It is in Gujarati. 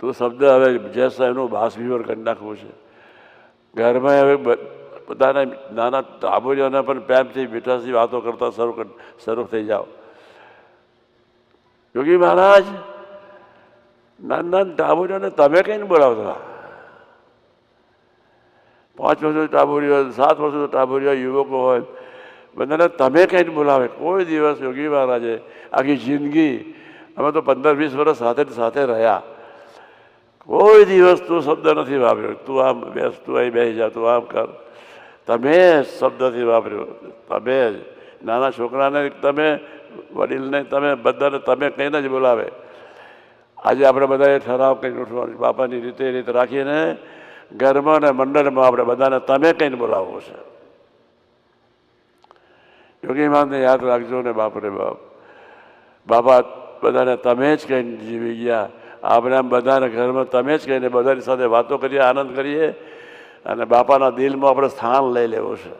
તું શબ્દ હવે જસ એનું બાષ્પીભવન કરી નાખવું છે. ઘરમાં હવે બધાને નાના ટાબુરીઓને પણ પ્રેમથી મીઠાશથી વાતો કરતા શરૂ થઈ જાઓ. યોગી મહારાજ નાના ટાબુરીઓને તમે કહીને બોલાવતા. 5 વર્ષની ટાબુરી હોય, 7 વર્ષની ટાબુરી હોય, યુવકો હોય, બધાને તમે કહીને બોલાવે. કોઈ દિવસ યોગી મહારાજે આખી જિંદગી, અમે તો 15-20 વર્ષ સાથે રહ્યા, કોઈ દિવસ તું શબ્દ નથી વાપર્યો. તું આમ બેસ, તું અહીં બેસી જા, તું આમ કર. તમે શબ્દ નથી વાપર્યો. તમે જ નાના છોકરાને તમે, વડીલને તમે, બધાને તમે કહીને જ બોલાવે. આજે આપણે બધાએ ઠરાવ કરીને ઉઠવાનું, બાપાની રીત રાખીને ઘરમાં અને મંડળમાં આપણે બધાને તમે કહીને બોલાવવું છે. યોગી મહારાજને યાદ રાખજો ને બાપરે બાપ. બાપા બધાને તમે જ કહીને જીવી ગયા. આપણે આમ બધાને ઘરમાં તમે જ કહીને બધાની સાથે વાતો કરીએ, આનંદ કરીએ અને બાપાના દિલમાં આપણે સ્થાન લઈ લેવું છે.